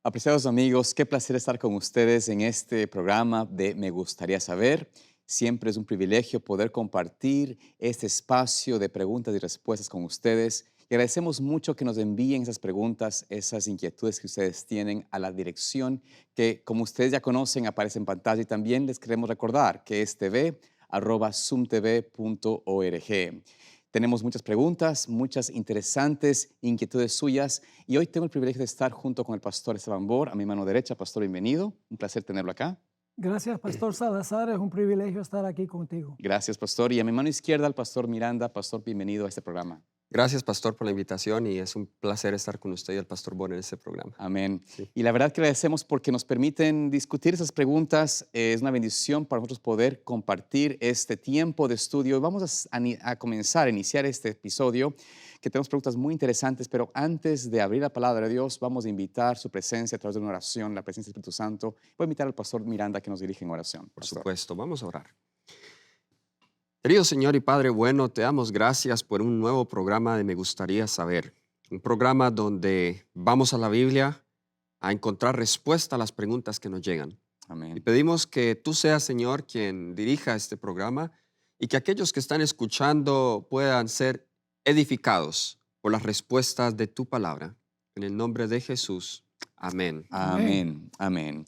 Apreciados amigos, qué placer estar con ustedes en este programa de Me Gustaría Saber. Siempre es un privilegio poder compartir este espacio de preguntas y respuestas con ustedes. Y agradecemos mucho que nos envíen esas preguntas, esas inquietudes que ustedes tienen a la dirección que, como ustedes ya conocen, aparece en pantalla. Y también les queremos recordar que es tv@zoomtv.org. Tenemos muchas preguntas, muchas interesantes inquietudes suyas y hoy tengo el privilegio de estar junto con el pastor Esteban Bor, a mi mano derecha. Pastor, bienvenido. Un placer tenerlo acá. Gracias, Pastor Salazar. Es un privilegio estar aquí contigo. Gracias, pastor. Y a mi mano izquierda, el pastor Miranda. Pastor, bienvenido a este programa. Gracias, pastor, por la invitación y es un placer estar con usted y el pastor Bon en este programa. Amén. Sí. Y la verdad que agradecemos porque nos permiten discutir esas preguntas. Es una bendición para nosotros poder compartir este tiempo de estudio. Vamos a comenzar, a iniciar este episodio, que tenemos preguntas muy interesantes, pero antes de abrir la palabra de Dios, vamos a invitar su presencia a través de una oración, la presencia del Espíritu Santo. Voy a invitar al pastor Miranda que nos dirija en oración. Por Pastor. supuesto, vamos a orar. Querido Señor y Padre bueno, te damos gracias por un nuevo programa de Me Gustaría Saber. Un programa donde vamos a la Biblia a encontrar respuesta a las preguntas que nos llegan. Y Amén. pedimos que tú seas, Señor, quien dirija este programa y que aquellos que están escuchando puedan ser edificados por las respuestas de tu palabra. En el nombre de Jesús. Amén. Amén. Amén, amén.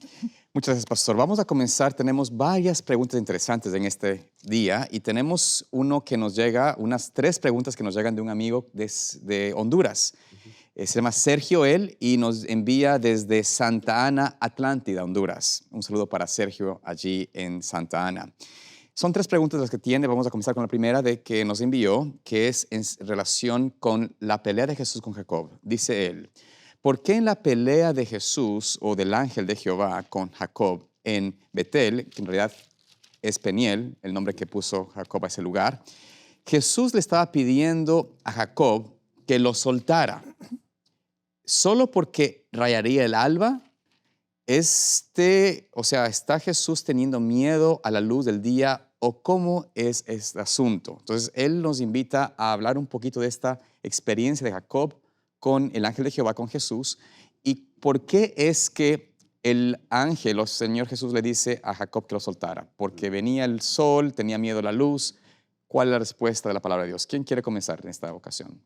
Muchas gracias, pastor. Vamos a comenzar. Tenemos varias preguntas interesantes en este día y tenemos unas 3 preguntas que nos llegan de un amigo de Honduras. Se llama Sergio él y nos envía desde Santa Ana, Atlántida, Honduras. Un saludo para Sergio allí en Santa Ana. Son 3 preguntas las que tiene. Vamos a comenzar con la primera de que nos envió, que es en relación con la pelea de Jesús con Jacob. Dice él: ¿por qué en la pelea de Jesús o del ángel de Jehová con Jacob en Betel, que en realidad es Peniel, el nombre que puso Jacob a ese lugar, Jesús le estaba pidiendo a Jacob que lo soltara, solo porque rayaría el alba? ¿Está Jesús teniendo miedo a la luz del día o cómo es este asunto? Entonces, él nos invita a hablar un poquito de esta experiencia de Jacob con el ángel de Jehová, con Jesús, y por qué es que el ángel o Señor Jesús le dice a Jacob que lo soltara. Porque venía el sol, tenía miedo a la luz. ¿Cuál es la respuesta de la palabra de Dios? ¿Quién quiere comenzar en esta ocasión?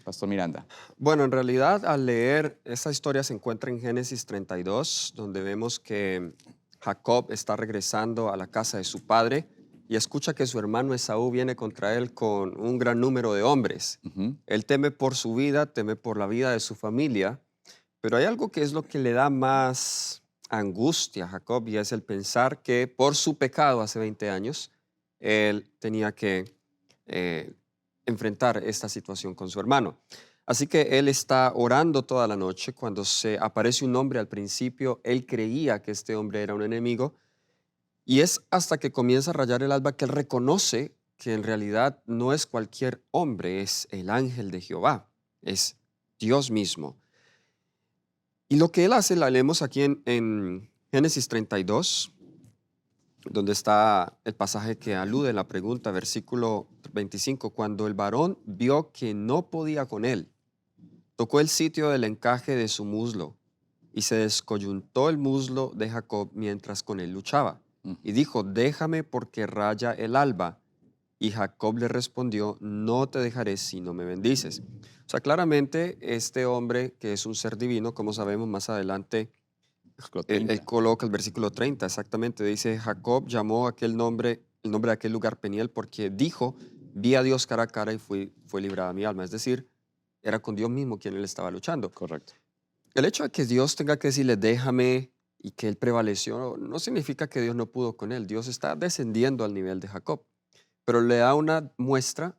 Pastor Miranda. Bueno, en realidad al leer esta historia se encuentra en Génesis 32, donde vemos que Jacob está regresando a la casa de su padre y escucha que su hermano Esaú viene contra él con un gran número de hombres. Ujú. Él teme por su vida, teme por la vida de su familia, pero hay algo que es lo que le da más angustia a Jacob y es el pensar que por su pecado hace 20 años, él tenía que eh, enfrentar esta situación con su hermano. Así que él está orando toda la noche. Cuando se aparece un hombre al principio, él creía que este hombre era un enemigo y es hasta que comienza a rayar el alba que él reconoce que en realidad no es cualquier hombre, es el ángel de Jehová, es Dios mismo. Y lo que él hace, la leemos aquí en Génesis 32, donde está el pasaje que alude a la pregunta, versículo 25. Cuando el varón vio que no podía con él, tocó el sitio del encaje de su muslo y se descoyuntó el muslo de Jacob mientras con él luchaba. Y dijo: déjame porque raya el alba. Y Jacob le respondió: no te dejaré si no me bendices. O sea, claramente este hombre, que es un ser divino, como sabemos más adelante, Versículo él 30. coloca el versículo 30, exactamente, dice: Jacob llamó aquel nombre, el nombre de aquel lugar Peniel, porque dijo: vi a Dios cara a cara y fue librada mi alma. Es decir, era con Dios mismo quien él estaba luchando. Correcto. El hecho de que Dios tenga que decirle déjame y que él prevaleció no significa que Dios no pudo con él. Dios está descendiendo al nivel de Jacob, pero le da una muestra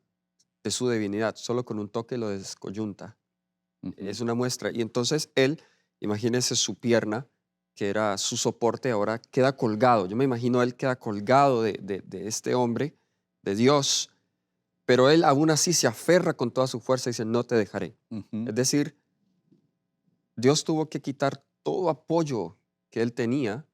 de su divinidad. Solo con un toque lo descoyunta. Ujú. Es una muestra. Y entonces él, imagínese su pierna, que era su soporte, ahora queda colgado. Yo me imagino él queda colgado de este hombre, de Dios, pero él aún así se aferra con toda su fuerza y dice: no te dejaré. Ujú. Es decir, Dios tuvo que quitar todo apoyo que él tenía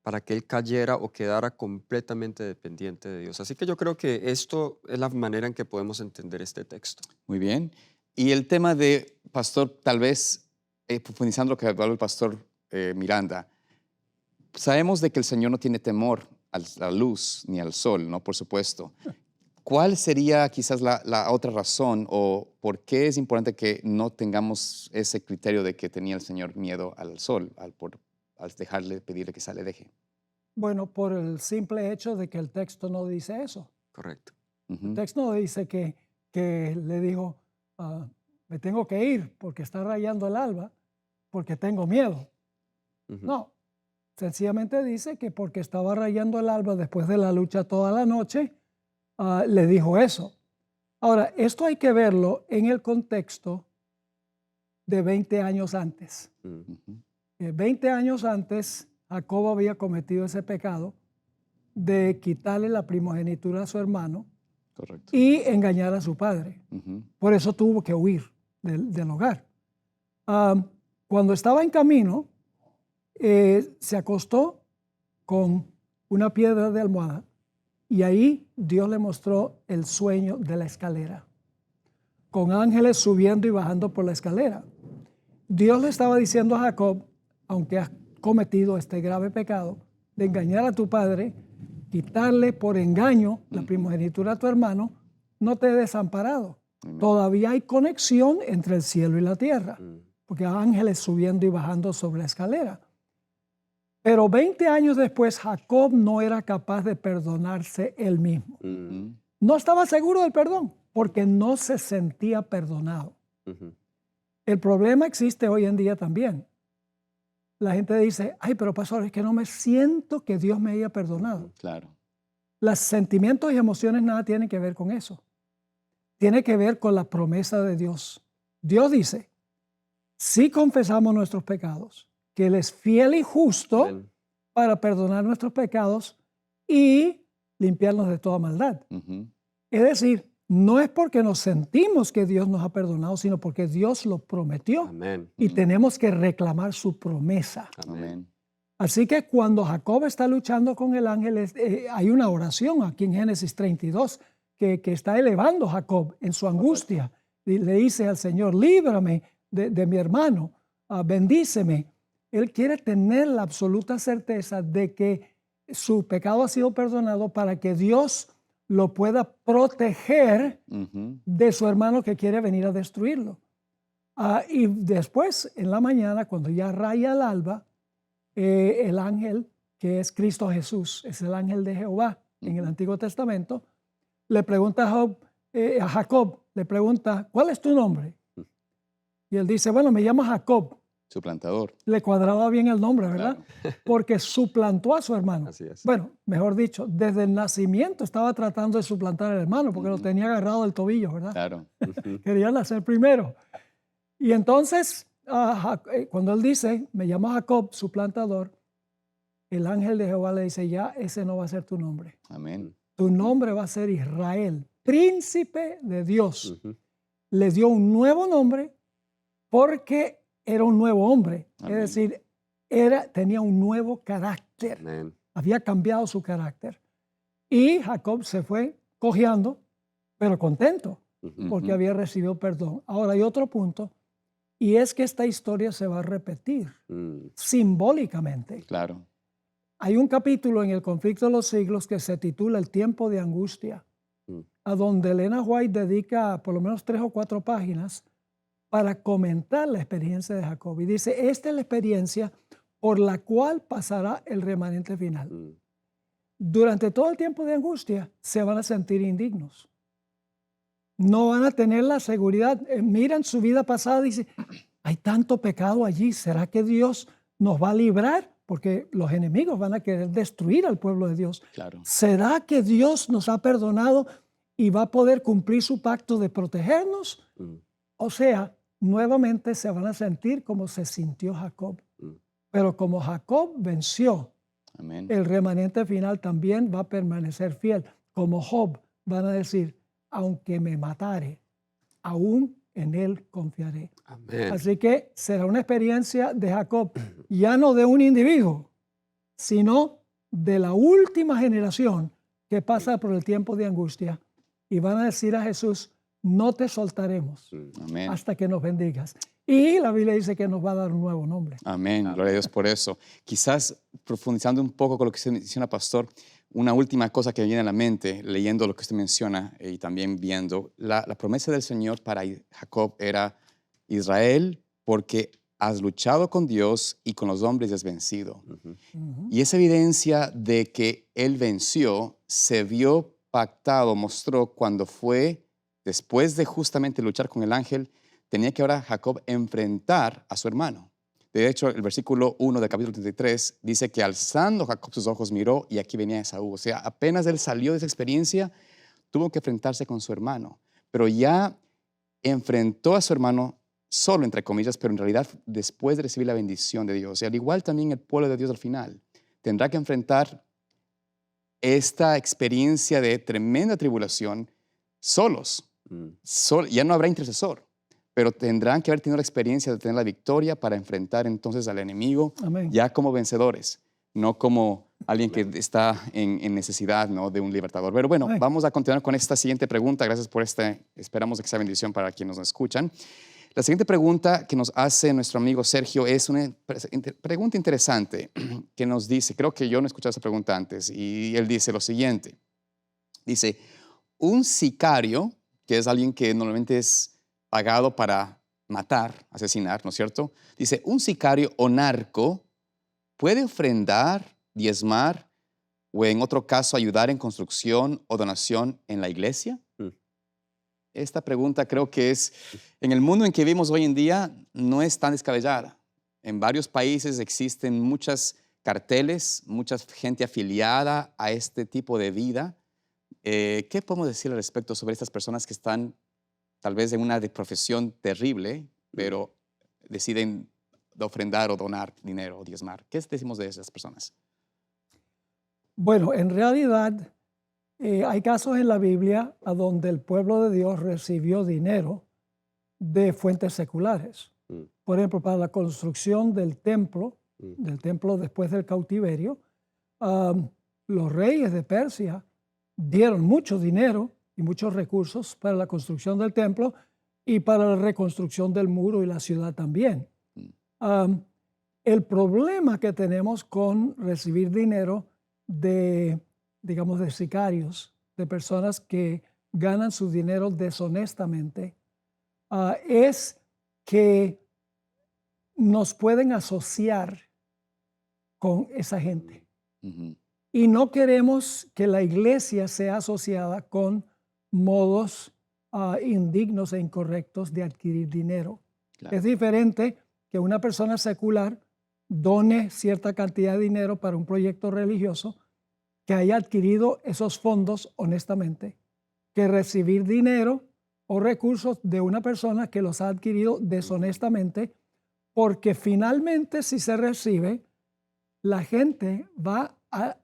para que él cayera o quedara completamente dependiente de Dios. Así que yo creo que esto es la manera en que podemos entender este texto. Muy bien. Y el tema de, pastor, tal vez profundizando lo que habló el pastor Miranda, sabemos de que el Señor no tiene temor a la luz ni al sol, ¿no? Por supuesto. ¿Cuál sería quizás la otra razón o por qué es importante que no tengamos ese criterio de que tenía el Señor miedo al sol al dejarle, pedirle que se le deje? Bueno, por el simple hecho de que el texto no dice eso. Correcto. El texto no dice que le dijo, me tengo que ir porque está rayando el alba, porque tengo miedo. No, sencillamente dice que porque estaba rayando el alba después de la lucha toda la noche, le dijo eso. Ahora, esto hay que verlo en el contexto de 20 años antes. 20 años antes, Jacob había cometido ese pecado de quitarle la primogenitura a su hermano. Correcto. Y engañar a su padre. Por eso tuvo que huir del hogar. Cuando estaba en camino, se acostó con una piedra de almohada y ahí Dios le mostró el sueño de la escalera, con ángeles subiendo y bajando por la escalera. Dios le estaba diciendo a Jacob, aunque has cometido este grave pecado de engañar a tu padre, quitarle por engaño la primogenitura a tu hermano, no te he desamparado. Todavía hay conexión entre el cielo y la tierra, porque hay ángeles subiendo y bajando sobre la escalera. Pero 20 años después, Jacob no era capaz de perdonarse él mismo. No estaba seguro del perdón, porque no se sentía perdonado. El problema existe hoy en día también. La gente dice, ay, pero pastor, es que no me siento que Dios me haya perdonado. Claro. Los sentimientos y emociones nada tienen que ver con eso. Tiene que ver con la promesa de Dios. Dios dice, si confesamos nuestros pecados, que Él es fiel y justo Amén. para perdonar nuestros pecados y limpiarnos de toda maldad. Es decir, no es porque nos sentimos que Dios nos ha perdonado, sino porque Dios lo prometió. Amén. Y tenemos que reclamar su promesa. Amén. Así que cuando Jacob está luchando con el ángel, hay una oración aquí en Génesis 32 que está elevando a Jacob en su angustia. Y le dice al Señor, líbrame de mi hermano, bendíceme. Él quiere tener la absoluta certeza de que su pecado ha sido perdonado para que Dios lo pueda proteger de su hermano que quiere venir a destruirlo. Y después, en la mañana, cuando ya raya el alba, el ángel, que es Cristo Jesús, es el ángel de Jehová en el Antiguo Testamento, le pregunta a Jacob, le pregunta, ¿cuál es tu nombre? Y él dice, bueno, me llamo Jacob. Suplantador. Le cuadraba bien el nombre, ¿verdad? Claro. Porque suplantó a su hermano. Así es. Bueno, mejor dicho, desde el nacimiento estaba tratando de suplantar al hermano porque lo tenía agarrado del tobillo, ¿verdad? Claro. Quería nacer primero. Y entonces, cuando él dice, me llamo Jacob, suplantador, el ángel de Jehová le dice, ya ese no va a ser tu nombre. Amén. Tu nombre va a ser Israel, príncipe de Dios. Le dio un nuevo nombre porque era un nuevo hombre. Amén. Es decir, tenía un nuevo carácter. Amén. Había cambiado su carácter. Y Jacob se fue cojeando, pero contento, porque había recibido perdón. Ahora hay otro punto, y es que esta historia se va a repetir simbólicamente. Claro. Hay un capítulo en El conflicto de los siglos que se titula El tiempo de angustia, a donde Elena White dedica por lo menos 3 o 4 páginas para comentar la experiencia de Jacob. Y dice, esta es la experiencia por la cual pasará el remanente final. Durante todo el tiempo de angustia se van a sentir indignos. No van a tener la seguridad. Miran su vida pasada y dicen, hay tanto pecado allí, ¿será que Dios nos va a librar? Porque los enemigos van a querer destruir al pueblo de Dios. Claro. ¿Será que Dios nos ha perdonado y va a poder cumplir su pacto de protegernos? O sea, nuevamente se van a sentir como se sintió Jacob. Pero como Jacob venció, Amén. el remanente final también va a permanecer fiel. Como Job, van a decir, aunque me matare, aún en él confiaré. Amén. Así que será una experiencia de Jacob, ya no de un individuo, sino de la última generación que pasa por el tiempo de angustia. Y van a decir a Jesús, no te soltaremos Amén. hasta que nos bendigas. Y la Biblia dice que nos va a dar un nuevo nombre. Amén. Gloria a Dios por eso. Quizás profundizando un poco con lo que usted menciona, pastor, una última cosa que me viene a la mente, leyendo lo que usted menciona y también viendo, la promesa del Señor para Jacob era: Israel, porque has luchado con Dios y con los hombres y has vencido. Y esa evidencia de que él venció se vio pactado, mostró cuando fue, después de justamente luchar con el ángel, tenía que ahora Jacob enfrentar a su hermano. De hecho, el versículo 1 del capítulo 33 dice que alzando Jacob sus ojos miró y aquí venía Esaú. O sea, apenas él salió de esa experiencia, tuvo que enfrentarse con su hermano. Pero ya enfrentó a su hermano solo, entre comillas, pero en realidad después de recibir la bendición de Dios. Y al igual también el pueblo de Dios al final tendrá que enfrentar esta experiencia de tremenda tribulación solos. Ya no habrá intercesor, pero tendrán que haber tenido la experiencia de tener la victoria para enfrentar entonces al enemigo. Amén. Ya como vencedores, no como alguien que está en necesidad, ¿no?, de un libertador. Pero bueno, Amén. vamos a continuar con esta siguiente pregunta. Gracias por esperamos que sea bendición para quienes nos escuchan. La siguiente pregunta que nos hace nuestro amigo Sergio es una pregunta interesante que nos dice, creo que yo no he escuchado esa pregunta antes, y él dice lo siguiente. Dice, un sicario, que es alguien que normalmente es pagado para matar, asesinar, ¿no es cierto? Dice, un sicario o narco puede ofrendar, diezmar o en otro caso ayudar en construcción o donación en la iglesia. Esta pregunta creo que es, en el mundo en que vivimos hoy en día, no es tan descabellada. En varios países existen muchos carteles, mucha gente afiliada a este tipo de vida. ¿Qué podemos decir al respecto sobre estas personas que están tal vez en una profesión terrible, pero deciden ofrendar o donar dinero o diezmar? ¿Qué decimos de esas personas? Bueno, en realidad hay casos en la Biblia a donde el pueblo de Dios recibió dinero de fuentes seculares. Por ejemplo, para la construcción del templo después del cautiverio, los reyes de Persia dieron mucho dinero y muchos recursos para la construcción del templo y para la reconstrucción del muro y la ciudad también. El problema que tenemos con recibir dinero de, digamos, de sicarios, de personas que ganan su dinero deshonestamente, es que nos pueden asociar con esa gente. Y no queremos que la iglesia sea asociada con modos indignos e incorrectos de adquirir dinero. Claro. Es diferente que una persona secular done cierta cantidad de dinero para un proyecto religioso, que haya adquirido esos fondos honestamente, que recibir dinero o recursos de una persona que los ha adquirido deshonestamente, porque finalmente si se recibe, la gente va a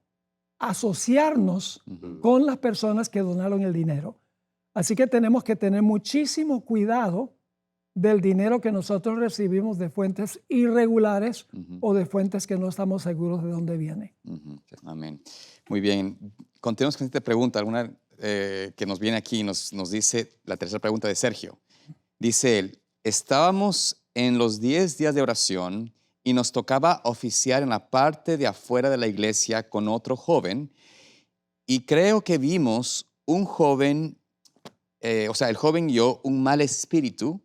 asociarnos con las personas que donaron el dinero. Así que tenemos que tener muchísimo cuidado del dinero que nosotros recibimos de fuentes irregulares o de fuentes que no estamos seguros de dónde viene. Amén. Muy bien. Continuamos con esta pregunta, alguna que nos viene aquí, nos dice la tercera pregunta de Sergio. Dice él, estábamos en los 10 días de oración y nos tocaba oficiar en la parte de afuera de la iglesia con otro joven y creo que vimos un joven, el joven y yo, un mal espíritu,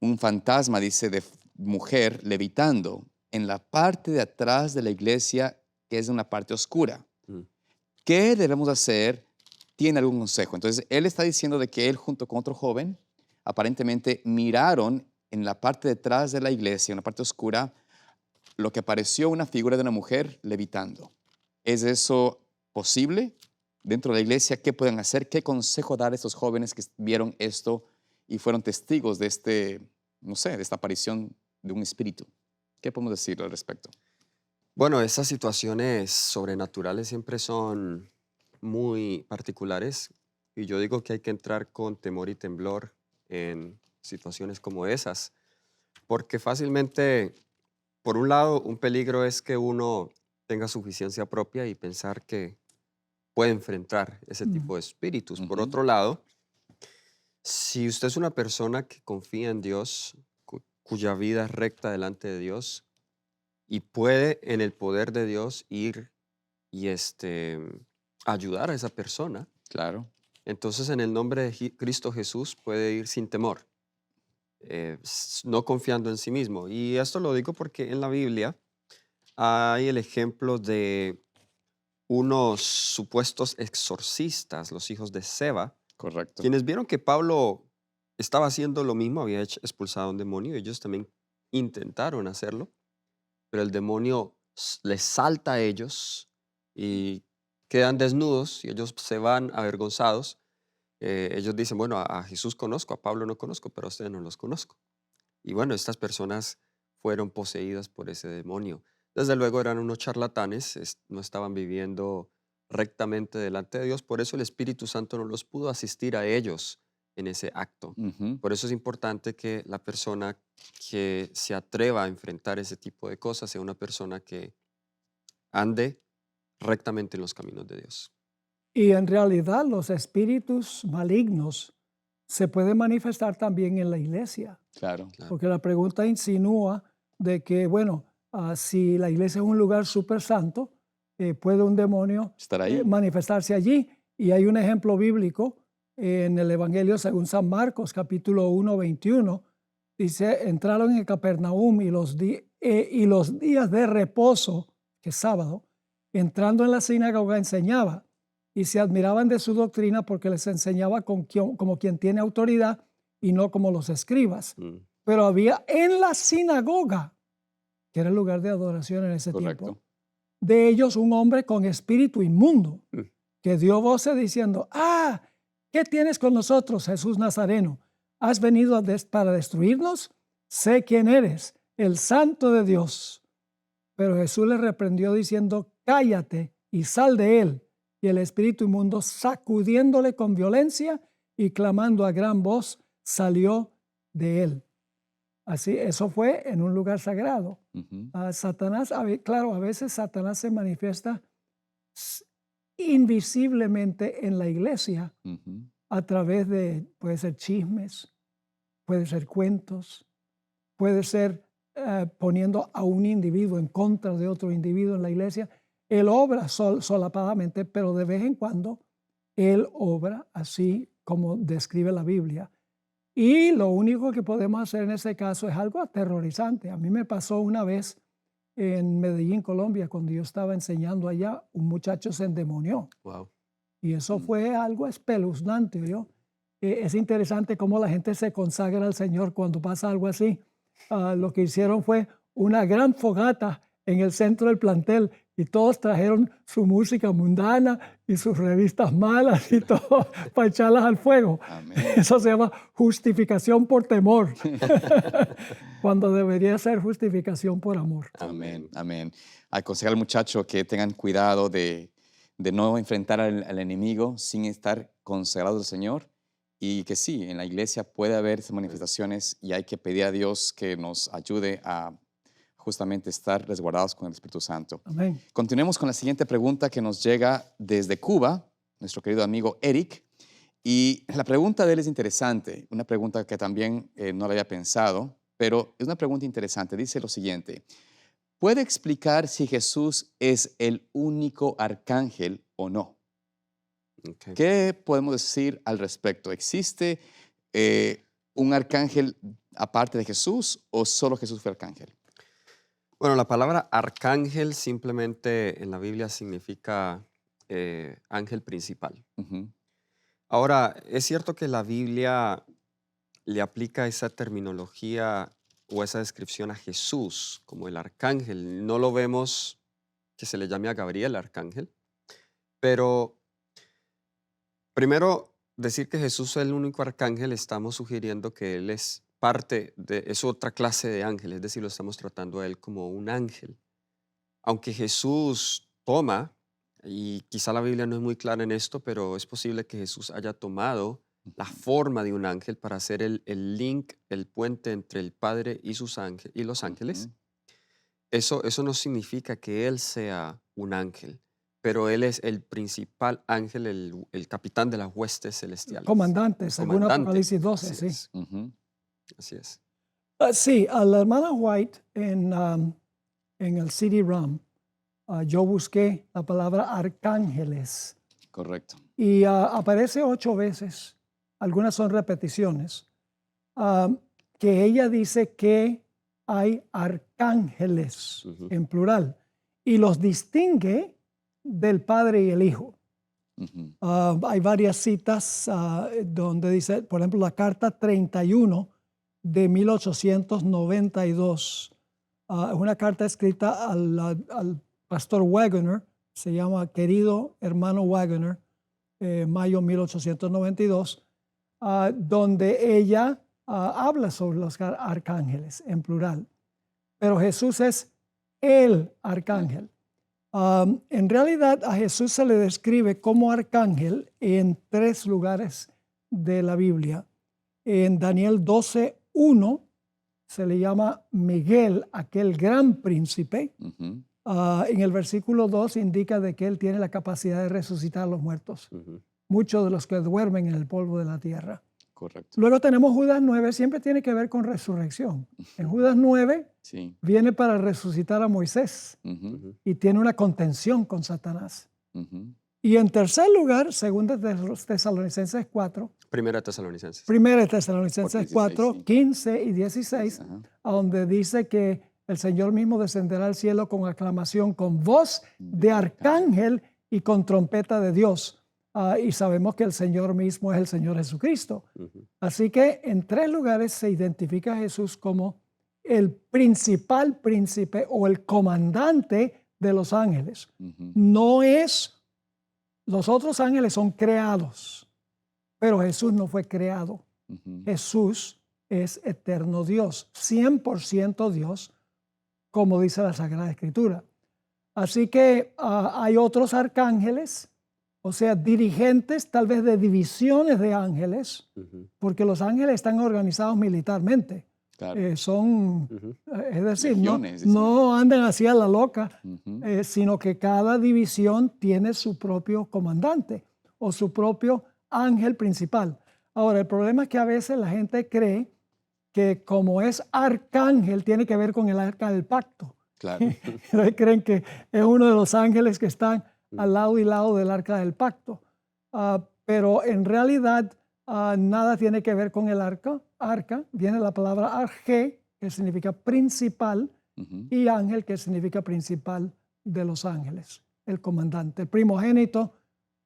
un fantasma, dice, de mujer levitando en la parte de atrás de la iglesia, que es una parte oscura. ¿Qué debemos hacer? ¿Tiene algún consejo? Entonces, él está diciendo de que él junto con otro joven aparentemente miraron en la parte de atrás de la iglesia, en la parte oscura, lo que pareció una figura de una mujer levitando. ¿Es eso posible dentro de la iglesia? ¿Qué pueden hacer? ¿Qué consejo dar a estos jóvenes que vieron esto y fueron testigos de de esta aparición de un espíritu? ¿Qué podemos decir al respecto? Bueno, esas situaciones sobrenaturales siempre son muy particulares y yo digo que hay que entrar con temor y temblor en situaciones como esas, porque fácilmente, por un lado, un peligro es que uno tenga suficiencia propia y pensar que puede enfrentar ese tipo de espíritus. Por otro lado, Si usted es una persona que confía en Dios, cuya vida es recta delante de Dios y puede en el poder de Dios ir y ayudar a esa persona, Claro. entonces en el nombre de Cristo Jesús puede ir sin temor, no confiando en sí mismo. Y esto lo digo porque en la Biblia hay el ejemplo de unos supuestos exorcistas, los hijos de Seba, Correcto. quienes vieron que Pablo estaba haciendo lo mismo, había expulsado a un demonio, ellos también intentaron hacerlo, pero el demonio les salta a ellos y quedan desnudos y ellos se van avergonzados. Ellos dicen, bueno, a Jesús conozco, a Pablo no conozco, pero a ustedes no los conozco. Y bueno, estas personas fueron poseídas por ese demonio. Desde luego eran unos charlatanes, no estaban viviendo rectamente delante de Dios, por eso el Espíritu Santo no los pudo asistir a ellos en ese acto. Ujú. Por eso es importante que la persona que se atreva a enfrentar ese tipo de cosas sea una persona que ande rectamente en los caminos de Dios. Y en realidad los espíritus malignos se pueden manifestar también en la iglesia, Claro. Claro. porque la pregunta insinúa de que, bueno, si la iglesia es un lugar súper santo, puede un demonio Estar ahí. manifestarse allí. Y hay un ejemplo bíblico en el Evangelio según San Marcos, capítulo 1, 21. Dice, entraron en Capernaum y los días de reposo, que es sábado, entrando en la sinagoga enseñaba y se admiraban de su doctrina porque les enseñaba como quien tiene autoridad y no como los escribas. Mm. Pero había en la sinagoga, que era el lugar de adoración en ese Correcto. tiempo, de ellos un hombre con espíritu inmundo, Mm. que dio voces diciendo, ¿qué tienes con nosotros, Jesús Nazareno? ¿Has venido para destruirnos? Sé quién eres, el Santo de Dios. Pero Jesús le reprendió diciendo, cállate y sal de él. Y el espíritu inmundo, sacudiéndole con violencia y clamando a gran voz, salió de él. Así, eso fue en un lugar sagrado. Ujú. Satanás, claro, a veces Satanás se manifiesta invisiblemente en la iglesia Ujú. a través de, puede ser chismes, puede ser cuentos, puede ser poniendo a un individuo en contra de otro individuo en la iglesia. Él obra solapadamente, pero de vez en cuando él obra así como describe la Biblia. Y lo único que podemos hacer en ese caso es algo aterrorizante. A mí me pasó una vez en Medellín, Colombia, cuando yo estaba enseñando allá, un muchacho se endemonió. Wow. Y eso Mm. fue algo espeluznante, ¿yo? Es interesante cómo la gente se consagra al Señor cuando pasa algo así. Lo que hicieron fue una gran fogata en el centro del plantel y todos trajeron su música mundana y sus revistas malas y todo para echarlas al fuego. Amén. Eso se llama justificación por temor, cuando debería ser justificación por amor. Amén, amén. Aconsejar al muchacho que tengan cuidado de no enfrentar al enemigo sin estar consagrados al Señor y que sí, en la iglesia puede haber esas manifestaciones y hay que pedir a Dios que nos ayude a justamente estar resguardados con el Espíritu Santo. Amén. Continuemos con la siguiente pregunta que nos llega desde Cuba, nuestro querido amigo Eric. Y la pregunta de él es interesante, una pregunta que también no la había pensado, pero es una pregunta interesante. Dice lo siguiente, ¿puede explicar si Jesús es el único arcángel o no? Okay. ¿Qué podemos decir al respecto? ¿Existe un arcángel aparte de Jesús o solo Jesús fue arcángel? Bueno, la palabra arcángel simplemente en la Biblia significa ángel principal. Ujú. Ahora, es cierto que la Biblia le aplica esa terminología o esa descripción a Jesús como el arcángel. No lo vemos que se le llame a Gabriel arcángel, pero primero decir que Jesús es el único arcángel, estamos sugiriendo que él es es otra clase de ángel, es decir, lo estamos tratando a él como un ángel. Aunque Jesús toma, y quizá la Biblia no es muy clara en esto, pero es posible que Jesús haya tomado la forma de un ángel para hacer el link, el puente entre el Padre y los ángeles. Ujú. Eso no significa que él sea un ángel, pero él es el principal ángel, el capitán de las huestes celestiales. Comandante, El según comandante. Apocalipsis 12, Así sí. es, Ujú. así es. Sí, a la hermana White en el CD-ROM, yo busqué la palabra arcángeles Correcto. y aparece 8 veces, algunas son repeticiones, que ella dice que hay arcángeles Ujú. en plural y los distingue del Padre y el Hijo. Ujú. Hay varias citas donde dice, por ejemplo, la carta 31 de 1892. Es una carta escrita al pastor Wagoner, se llama Querido Hermano Wagoner, mayo 1892, donde ella habla sobre los arcángeles en plural. Pero Jesús es el arcángel. En realidad a Jesús se le describe como arcángel en 3 lugares de la Biblia. En Daniel 12:1 se le llama Miguel, aquel gran príncipe. Ujú. En el versículo 2 indica de que él tiene la capacidad de resucitar a los muertos, Ujú. muchos de los que duermen en el polvo de la tierra. Correcto. Luego tenemos Judas 9, siempre tiene que ver con resurrección. En Judas 9 Sí. viene para resucitar a Moisés Ujú. Ujú. y tiene una contención con Satanás. Ujú. Y en tercer lugar, según de los Tesalonicenses 4, Primera Tesalonicenses. primera de Tesalonicenses 16, 4, sí. 15 y 16, Ajá. a donde dice que el Señor mismo descenderá al cielo con aclamación, con voz de arcángel y con trompeta de Dios. Y sabemos que el Señor mismo es el Señor Jesucristo. Ujú. Así que en 3 lugares se identifica a Jesús como el principal príncipe o el comandante de los ángeles. Ujú. No es, los otros ángeles son creados, pero Jesús no fue creado. Ujú. Jesús es eterno Dios, 100% Dios, como dice la Sagrada Escritura. Así que hay otros arcángeles, o sea, dirigentes tal vez de divisiones de ángeles, Ujú. porque los ángeles están organizados militarmente. Claro. Ujú. Es decir, no, Legiones, decía. no andan así a la loca, Ujú. sino que cada división tiene su propio comandante o su propio ángel principal. Ahora, el problema es que a veces la gente cree que como es arcángel, tiene que ver con el arca del pacto. Claro. Entonces creen que es uno de los ángeles que están al lado y lado del arca del pacto. Pero en realidad nada tiene que ver con el arca. Arca, viene la palabra arge, que significa principal, Ujú. y ángel, que significa principal de los ángeles, el comandante, el primogénito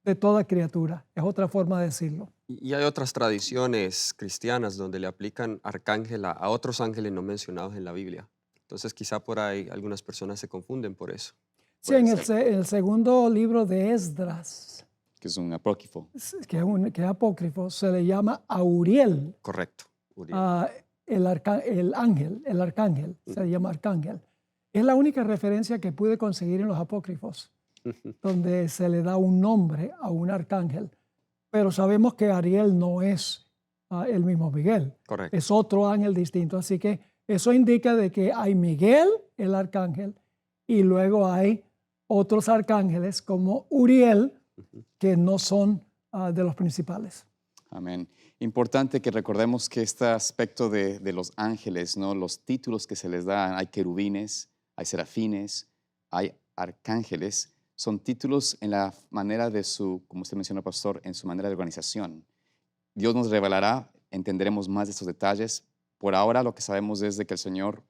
de toda criatura. Es otra forma de decirlo. Y hay otras tradiciones cristianas donde le aplican arcángel a otros ángeles no mencionados en la Biblia. Entonces quizá por ahí algunas personas se confunden por eso. Sí, en el segundo libro de Esdras, Que es un apócrifo. que es apócrifo, se le llama a Uriel, Correcto. Uriel. el arcángel, se le llama arcángel. Es la única referencia que pude conseguir en los apócrifos, donde se le da un nombre a un arcángel. Pero sabemos que Ariel no es el mismo Miguel, Correcto. es otro ángel distinto. Así que eso indica de que hay Miguel, el arcángel, y luego hay otros arcángeles como Uriel, que no son de los principales. Amén. Importante que recordemos que este aspecto de los ángeles, ¿no? Los títulos que se les dan, hay querubines, hay serafines, hay arcángeles, son títulos en la manera de su, como usted mencionó, pastor, en su manera de organización. Dios nos revelará, entenderemos más de estos detalles. Por ahora lo que sabemos es de que el Señor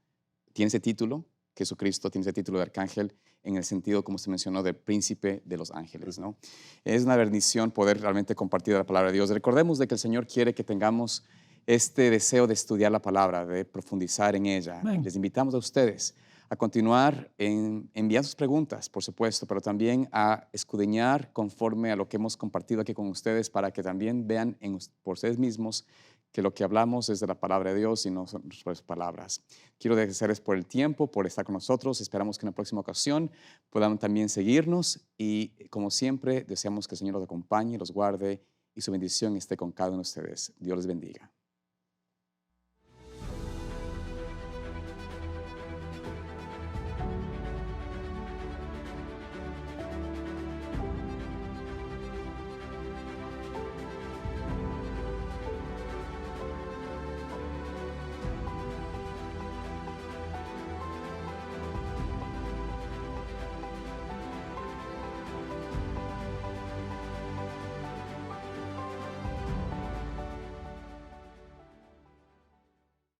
tiene ese título, Jesucristo tiene ese título de arcángel, en el sentido, como usted mencionó, de príncipe de los ángeles, ¿no? Es una bendición poder realmente compartir la palabra de Dios. Recordemos de que el Señor quiere que tengamos este deseo de estudiar la palabra, de profundizar en ella. Amén. Les invitamos a ustedes a continuar enviando sus preguntas, por supuesto, pero también a escudriñar conforme a lo que hemos compartido aquí con ustedes para que también vean por ustedes mismos que lo que hablamos es de la palabra de Dios y no son nuestras palabras. Quiero agradecerles por el tiempo, por estar con nosotros. Esperamos que en la próxima ocasión puedan también seguirnos y, como siempre, deseamos que el Señor los acompañe, los guarde y su bendición esté con cada uno de ustedes. Dios les bendiga.